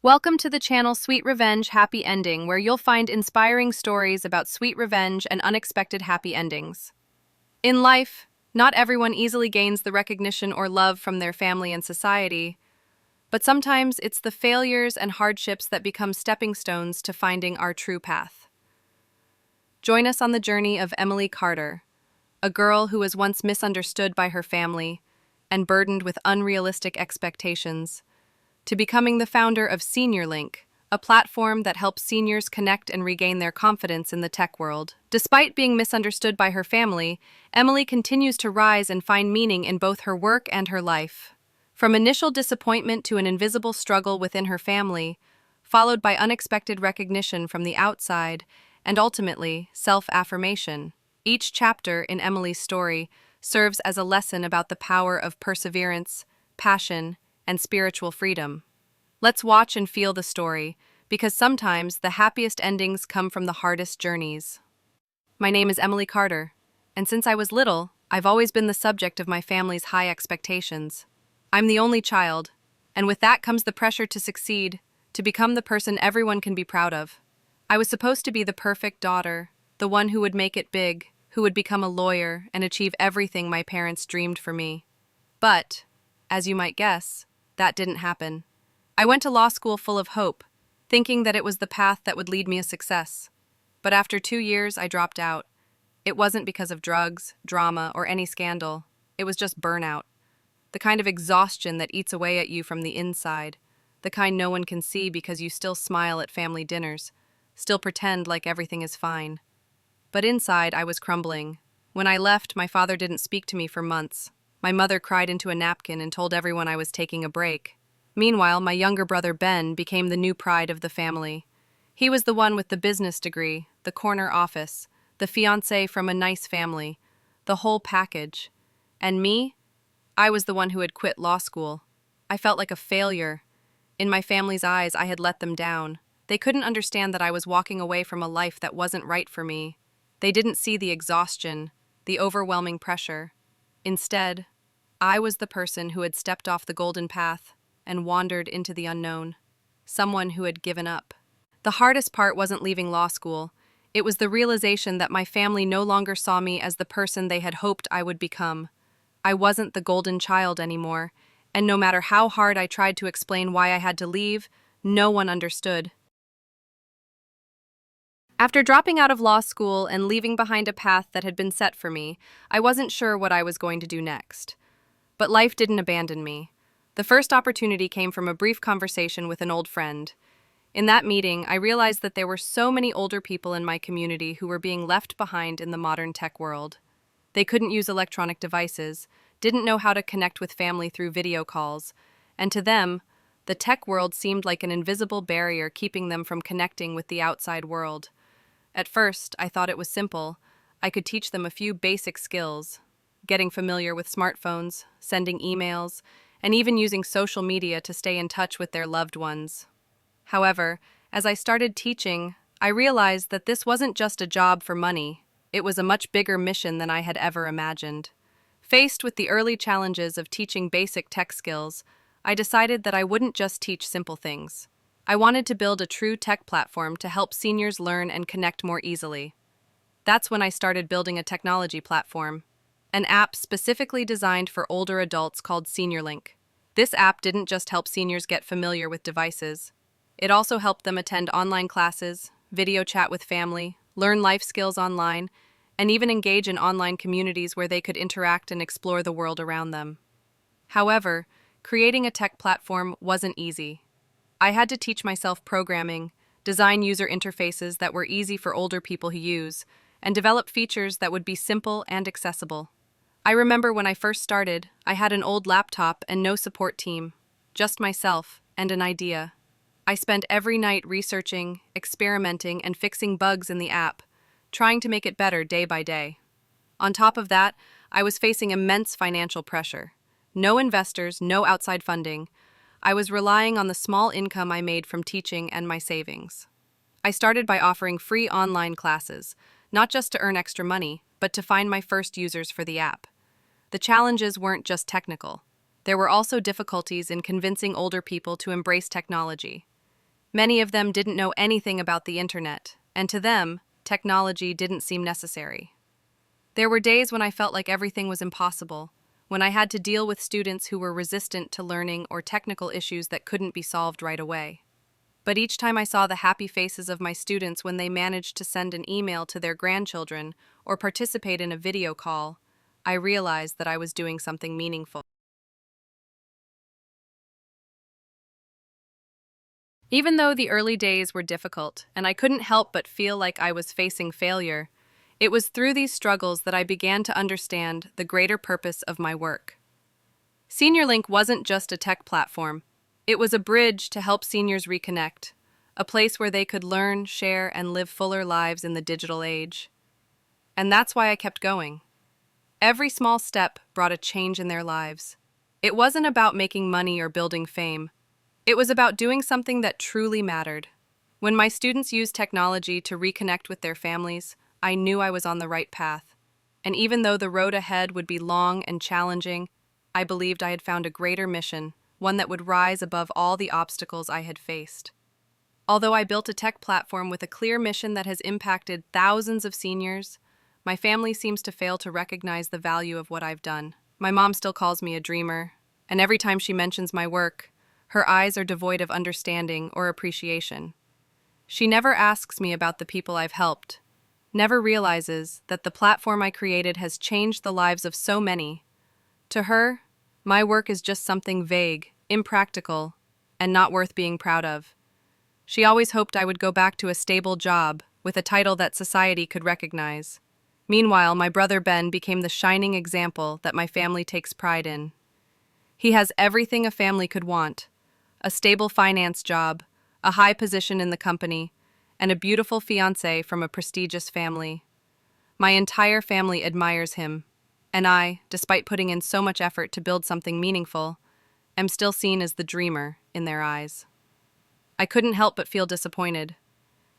Welcome to the channel Sweet Revenge Happy Ending, where you'll find inspiring stories about sweet revenge and unexpected happy endings. In life, not everyone easily gains the recognition or love from their family and society, but sometimes it's the failures and hardships that become stepping stones to finding our true path. Join us on the journey of Emily Carter, a girl who was once misunderstood by her family and burdened with unrealistic expectations, to becoming the founder of SeniorLink, a platform that helps seniors connect and regain their confidence in the tech world. Despite being misunderstood by her family, Emily continues to rise and find meaning in both her work and her life. From initial disappointment to an invisible struggle within her family, followed by unexpected recognition from the outside, and ultimately, self-affirmation. Each chapter in Emily's story serves as a lesson about the power of perseverance, passion, and spiritual freedom. Let's watch and feel the story, because sometimes the happiest endings come from the hardest journeys. My name is Emily Carter, and since I was little, I've always been the subject of my family's high expectations. I'm the only child, and with that comes the pressure to succeed, to become the person everyone can be proud of. I was supposed to be the perfect daughter, the one who would make it big, who would become a lawyer and achieve everything my parents dreamed for me. But, as you might guess, that didn't happen. I went to law school full of hope, thinking that it was the path that would lead me to success. But after 2 years, I dropped out. It wasn't because of drugs, drama, or any scandal. It was just burnout. The kind of exhaustion that eats away at you from the inside. The kind no one can see because you still smile at family dinners, still pretend like everything is fine. But inside, I was crumbling. When I left, my father didn't speak to me for months. My mother cried into a napkin and told everyone I was taking a break. Meanwhile, my younger brother Ben became the new pride of the family. He was the one with the business degree, the corner office, the fiancée from a nice family, the whole package. And me? I was the one who had quit law school. I felt like a failure. In my family's eyes, I had let them down. They couldn't understand that I was walking away from a life that wasn't right for me. They didn't see the exhaustion, the overwhelming pressure. Instead, I was the person who had stepped off the golden path and wandered into the unknown. Someone who had given up. The hardest part wasn't leaving law school. It was the realization that my family no longer saw me as the person they had hoped I would become. I wasn't the golden child anymore, and no matter how hard I tried to explain why I had to leave, no one understood. After dropping out of law school and leaving behind a path that had been set for me, I wasn't sure what I was going to do next. But life didn't abandon me. The first opportunity came from a brief conversation with an old friend. In that meeting, I realized that there were so many older people in my community who were being left behind in the modern tech world. They couldn't use electronic devices, didn't know how to connect with family through video calls, and to them, the tech world seemed like an invisible barrier keeping them from connecting with the outside world. At first, I thought it was simple. I could teach them a few basic skills, getting familiar with smartphones, sending emails, and even using social media to stay in touch with their loved ones. However, as I started teaching, I realized that this wasn't just a job for money. It was a much bigger mission than I had ever imagined. Faced with the early challenges of teaching basic tech skills, I decided that I wouldn't just teach simple things. I wanted to build a true tech platform to help seniors learn and connect more easily. That's when I started building a technology platform, an app specifically designed for older adults called SeniorLink. This app didn't just help seniors get familiar with devices. It also helped them attend online classes, video chat with family, learn life skills online, and even engage in online communities where they could interact and explore the world around them. However, creating a tech platform wasn't easy. I had to teach myself programming, design user interfaces that were easy for older people to use, and develop features that would be simple and accessible. I remember when I first started, I had an old laptop and no support team, just myself and an idea. I spent every night researching, experimenting, and fixing bugs in the app, trying to make it better day by day. On top of that, I was facing immense financial pressure. No investors, no outside funding. I was relying on the small income I made from teaching and my savings. I started by offering free online classes, not just to earn extra money, but to find my first users for the app. The challenges weren't just technical. There were also difficulties in convincing older people to embrace technology. Many of them didn't know anything about the internet, and to them, technology didn't seem necessary. There were days when I felt like everything was impossible, when I had to deal with students who were resistant to learning or technical issues that couldn't be solved right away. But each time I saw the happy faces of my students when they managed to send an email to their grandchildren or participate in a video call, I realized that I was doing something meaningful. Even though the early days were difficult and I couldn't help but feel like I was facing failure, it was through these struggles that I began to understand the greater purpose of my work. SeniorLink wasn't just a tech platform. It was a bridge to help seniors reconnect, a place where they could learn, share, and live fuller lives in the digital age. And that's why I kept going. Every small step brought a change in their lives. It wasn't about making money or building fame. It was about doing something that truly mattered. When my students used technology to reconnect with their families, I knew I was on the right path. And even though the road ahead would be long and challenging, I believed I had found a greater mission, one that would rise above all the obstacles I had faced. Although I built a tech platform with a clear mission that has impacted thousands of seniors, my family seems to fail to recognize the value of what I've done. My mom still calls me a dreamer, and every time she mentions my work, her eyes are devoid of understanding or appreciation. She never asks me about the people I've helped, never realizes that the platform I created has changed the lives of so many. To her, my work is just something vague, impractical, and not worth being proud of. She always hoped I would go back to a stable job with a title that society could recognize. Meanwhile, my brother Ben became the shining example that my family takes pride in. He has everything a family could want: a stable finance job, a high position in the company, and a beautiful fiancée from a prestigious family. My entire family admires him, and I, despite putting in so much effort to build something meaningful, am still seen as the dreamer in their eyes. I couldn't help but feel disappointed.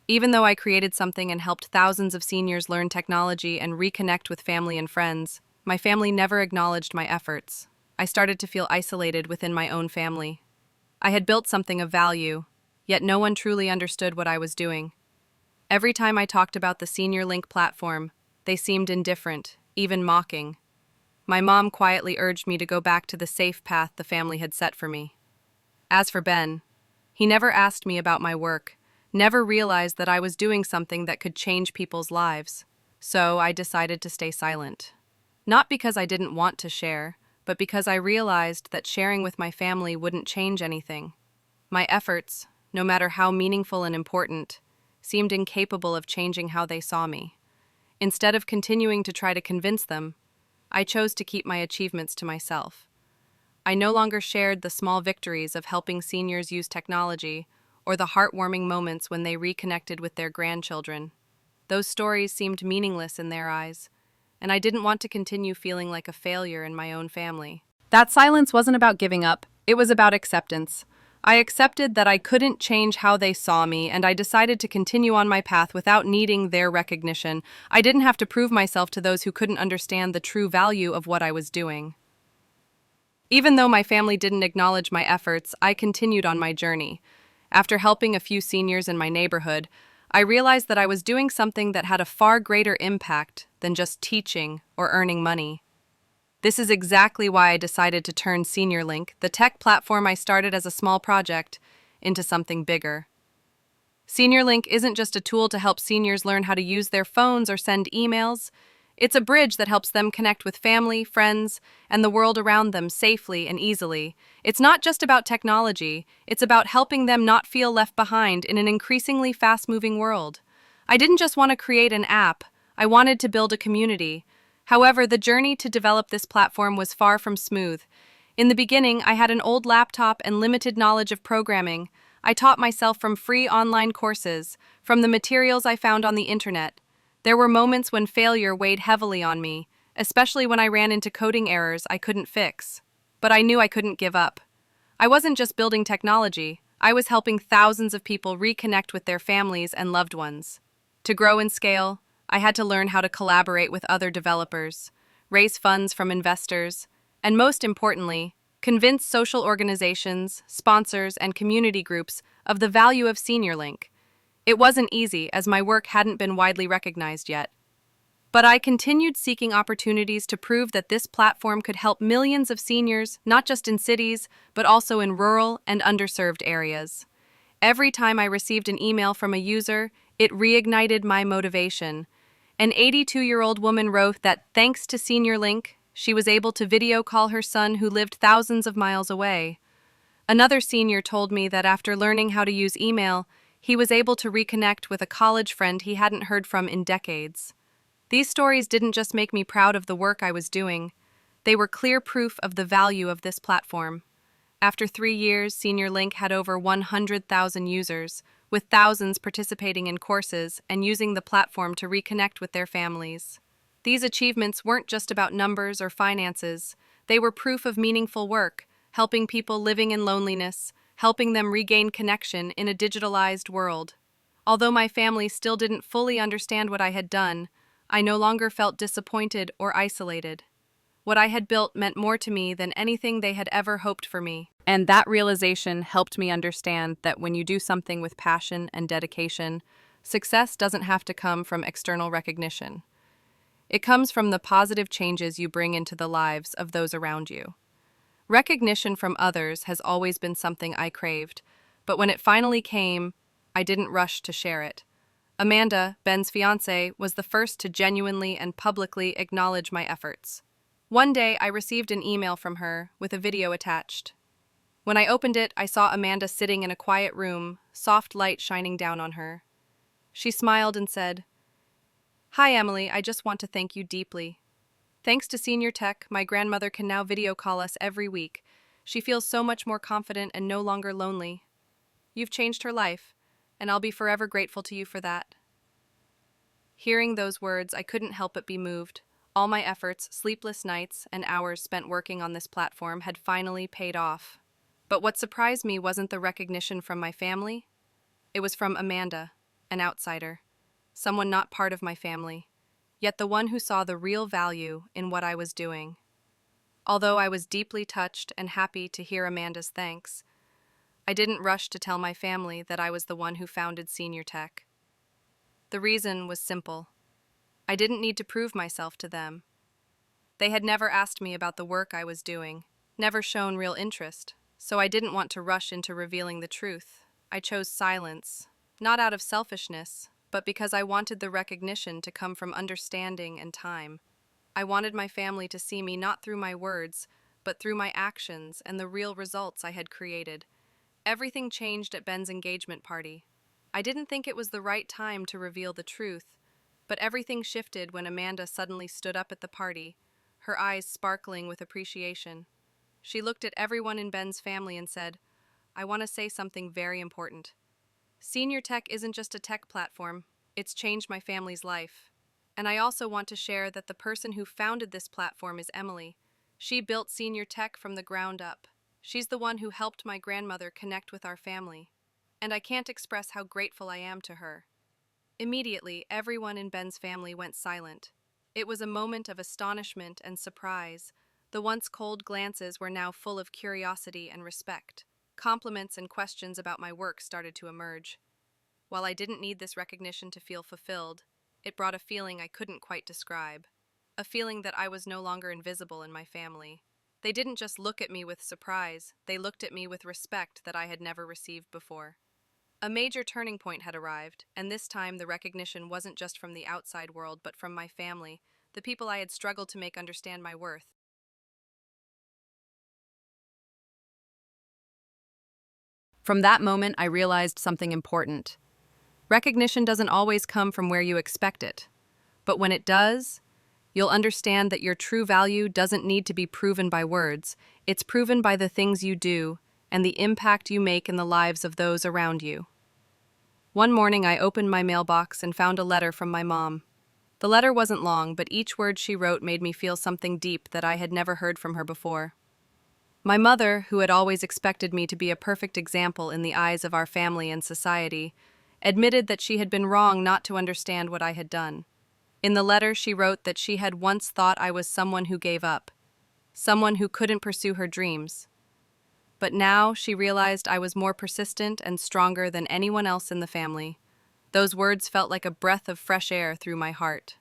Even though I created something and helped thousands of seniors learn technology and reconnect with family and friends, my family never acknowledged my efforts. I started to feel isolated within my own family. I had built something of value, yet no one truly understood what I was doing. Every time I talked about the SeniorLink platform, they seemed indifferent, even mocking. My mom quietly urged me to go back to the safe path the family had set for me. As for Ben, he never asked me about my work, never realized that I was doing something that could change people's lives. So I decided to stay silent. Not because I didn't want to share, but because I realized that sharing with my family wouldn't change anything. My efforts, no matter how meaningful and important, seemed incapable of changing how they saw me. Instead of continuing to try to convince them, I chose to keep my achievements to myself. I no longer shared the small victories of helping seniors use technology or the heartwarming moments when they reconnected with their grandchildren. Those stories seemed meaningless in their eyes, and I didn't want to continue feeling like a failure in my own family. That silence wasn't about giving up, it was about acceptance. I accepted that I couldn't change how they saw me, and I decided to continue on my path without needing their recognition. I didn't have to prove myself to those who couldn't understand the true value of what I was doing. Even though my family didn't acknowledge my efforts, I continued on my journey. After helping a few seniors in my neighborhood, I realized that I was doing something that had a far greater impact than just teaching or earning money. This is exactly why I decided to turn SeniorLink, the tech platform I started as a small project, into something bigger. SeniorLink isn't just a tool to help seniors learn how to use their phones or send emails. It's a bridge that helps them connect with family, friends, and the world around them safely and easily. It's not just about technology, it's about helping them not feel left behind in an increasingly fast-moving world. I didn't just want to create an app, I wanted to build a community. However, the journey to develop this platform was far from smooth. In the beginning, I had an old laptop and limited knowledge of programming. I taught myself from free online courses, from the materials I found on the internet. There were moments when failure weighed heavily on me, especially when I ran into coding errors I couldn't fix. But I knew I couldn't give up. I wasn't just building technology, I was helping thousands of people reconnect with their families and loved ones. To grow and scale, I had to learn how to collaborate with other developers, raise funds from investors, and most importantly, convince social organizations, sponsors, and community groups of the value of SeniorLink. It wasn't easy, as my work hadn't been widely recognized yet. But I continued seeking opportunities to prove that this platform could help millions of seniors, not just in cities, but also in rural and underserved areas. Every time I received an email from a user, it reignited my motivation. An 82-year-old woman wrote that thanks to SeniorLink, she was able to video call her son who lived thousands of miles away. Another senior told me that after learning how to use email, he was able to reconnect with a college friend he hadn't heard from in decades. These stories didn't just make me proud of the work I was doing, they were clear proof of the value of this platform. After 3 years, SeniorLink had over 100,000 users, with thousands participating in courses and using the platform to reconnect with their families. These achievements weren't just about numbers or finances, they were proof of meaningful work, helping people living in loneliness, helping them regain connection in a digitalized world. Although my family still didn't fully understand what I had done, I no longer felt disappointed or isolated. What I had built meant more to me than anything they had ever hoped for me. And that realization helped me understand that when you do something with passion and dedication, success doesn't have to come from external recognition. It comes from the positive changes you bring into the lives of those around you. Recognition from others has always been something I craved, but when it finally came, I didn't rush to share it. Amanda, Ben's fiancée, was the first to genuinely and publicly acknowledge my efforts. One day, I received an email from her with a video attached. When I opened it, I saw Amanda sitting in a quiet room, soft light shining down on her. She smiled and said, "Hi, Emily, I just want to thank you deeply. Thanks to Senior Tech, my grandmother can now video call us every week. She feels so much more confident and no longer lonely. You've changed her life, and I'll be forever grateful to you for that." Hearing those words, I couldn't help but be moved. All my efforts, sleepless nights, and hours spent working on this platform had finally paid off. But what surprised me wasn't the recognition from my family. It was from Amanda, an outsider, someone not part of my family, yet the one who saw the real value in what I was doing. Although I was deeply touched and happy to hear Amanda's thanks, I didn't rush to tell my family that I was the one who founded Senior Tech. The reason was simple. I didn't need to prove myself to them. They had never asked me about the work I was doing, never shown real interest, so I didn't want to rush into revealing the truth. I chose silence, not out of selfishness, but because I wanted the recognition to come from understanding and time. I wanted my family to see me not through my words, but through my actions and the real results I had created. Everything changed at Ben's engagement party. I didn't think it was the right time to reveal the truth, but everything shifted when Amanda suddenly stood up at the party, her eyes sparkling with appreciation. She looked at everyone in Ben's family and said, "I want to say something very important. Senior Tech isn't just a tech platform, it's changed my family's life. And I also want to share that the person who founded this platform is Emily. She built Senior Tech from the ground up. She's the one who helped my grandmother connect with our family. And I can't express how grateful I am to her." Immediately, everyone in Ben's family went silent. It was a moment of astonishment and surprise. The once cold glances were now full of curiosity and respect. Compliments and questions about my work started to emerge. While I didn't need this recognition to feel fulfilled, it brought a feeling I couldn't quite describe. A feeling that I was no longer invisible in my family. They didn't just look at me with surprise, they looked at me with respect that I had never received before. A major turning point had arrived, and this time the recognition wasn't just from the outside world, but from my family, the people I had struggled to make understand my worth. From that moment, I realized something important. Recognition doesn't always come from where you expect it, but when it does, you'll understand that your true value doesn't need to be proven by words. It's proven by the things you do and the impact you make in the lives of those around you. One morning, I opened my mailbox and found a letter from my mom. The letter wasn't long, but each word she wrote made me feel something deep that I had never heard from her before. My mother, who had always expected me to be a perfect example in the eyes of our family and society, admitted that she had been wrong not to understand what I had done. In the letter, she wrote that she had once thought I was someone who gave up, someone who couldn't pursue her dreams. but now she realized I was more persistent and stronger than anyone else in the family. Those words felt like a breath of fresh air through my heart.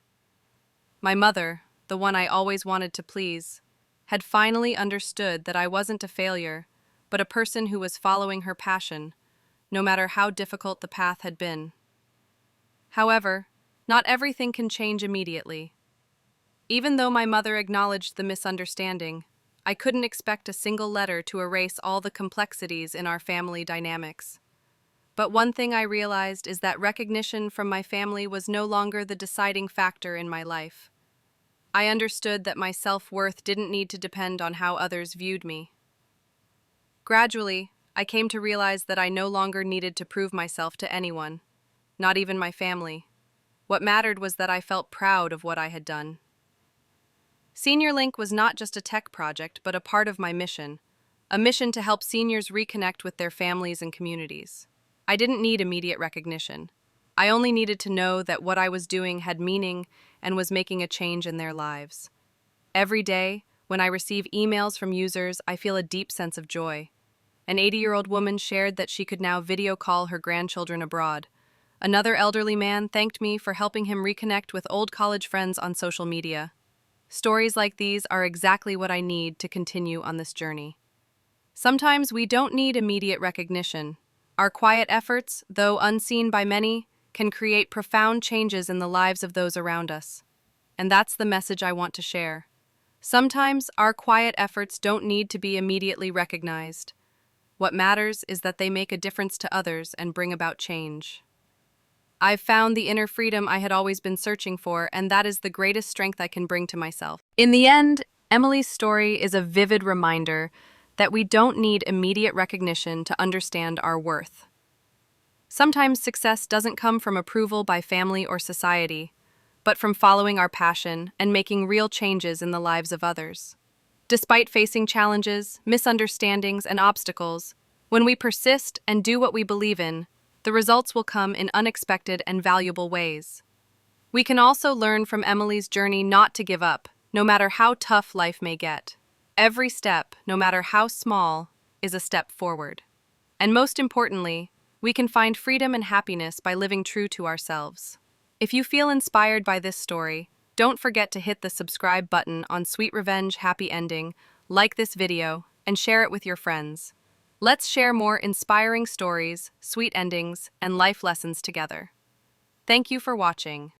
My mother, the one I always wanted to please, had finally understood that I wasn't a failure, but a person who was following her passion, no matter how difficult the path had been. However, not everything can change immediately. Even though my mother acknowledged the misunderstanding, I couldn't expect a single letter to erase all the complexities in our family dynamics. But one thing I realized is that recognition from my family was no longer the deciding factor in my life. I understood that my self-worth didn't need to depend on how others viewed me. Gradually, I came to realize that I no longer needed to prove myself to anyone, not even my family. What mattered was that I felt proud of what I had done. Senior Link was not just a tech project, but a part of my mission, a mission to help seniors reconnect with their families and communities. I didn't need immediate recognition. I only needed to know that what I was doing had meaning and was making a change in their lives. Every day, when I receive emails from users, I feel a deep sense of joy. An 80-year-old woman shared that she could now video call her grandchildren abroad. Another elderly man thanked me for helping him reconnect with old college friends on social media. Stories like these are exactly what I need to continue on this journey. Sometimes we don't need immediate recognition. Our quiet efforts, though unseen by many, can create profound changes in the lives of those around us. And that's the message I want to share. Sometimes our quiet efforts don't need to be immediately recognized. What matters is that they make a difference to others and bring about change. I've found the inner freedom I had always been searching for, and that is the greatest strength I can bring to myself. In the end, Emily's story is a vivid reminder that we don't need immediate recognition to understand our worth. Sometimes success doesn't come from approval by family or society, but from following our passion and making real changes in the lives of others. Despite facing challenges, misunderstandings, and obstacles, when we persist and do what we believe in, the results will come in unexpected and valuable ways. We can also learn from Emily's journey not to give up, no matter how tough life may get. Every step, no matter how small, is a step forward. And most importantly, we can find freedom and happiness by living true to ourselves. If you feel inspired by this story, don't forget to hit the subscribe button on Sweet Revenge Happy Ending, like this video, and share it with your friends. Let's share more inspiring stories, sweet endings, and life lessons together. Thank you for watching.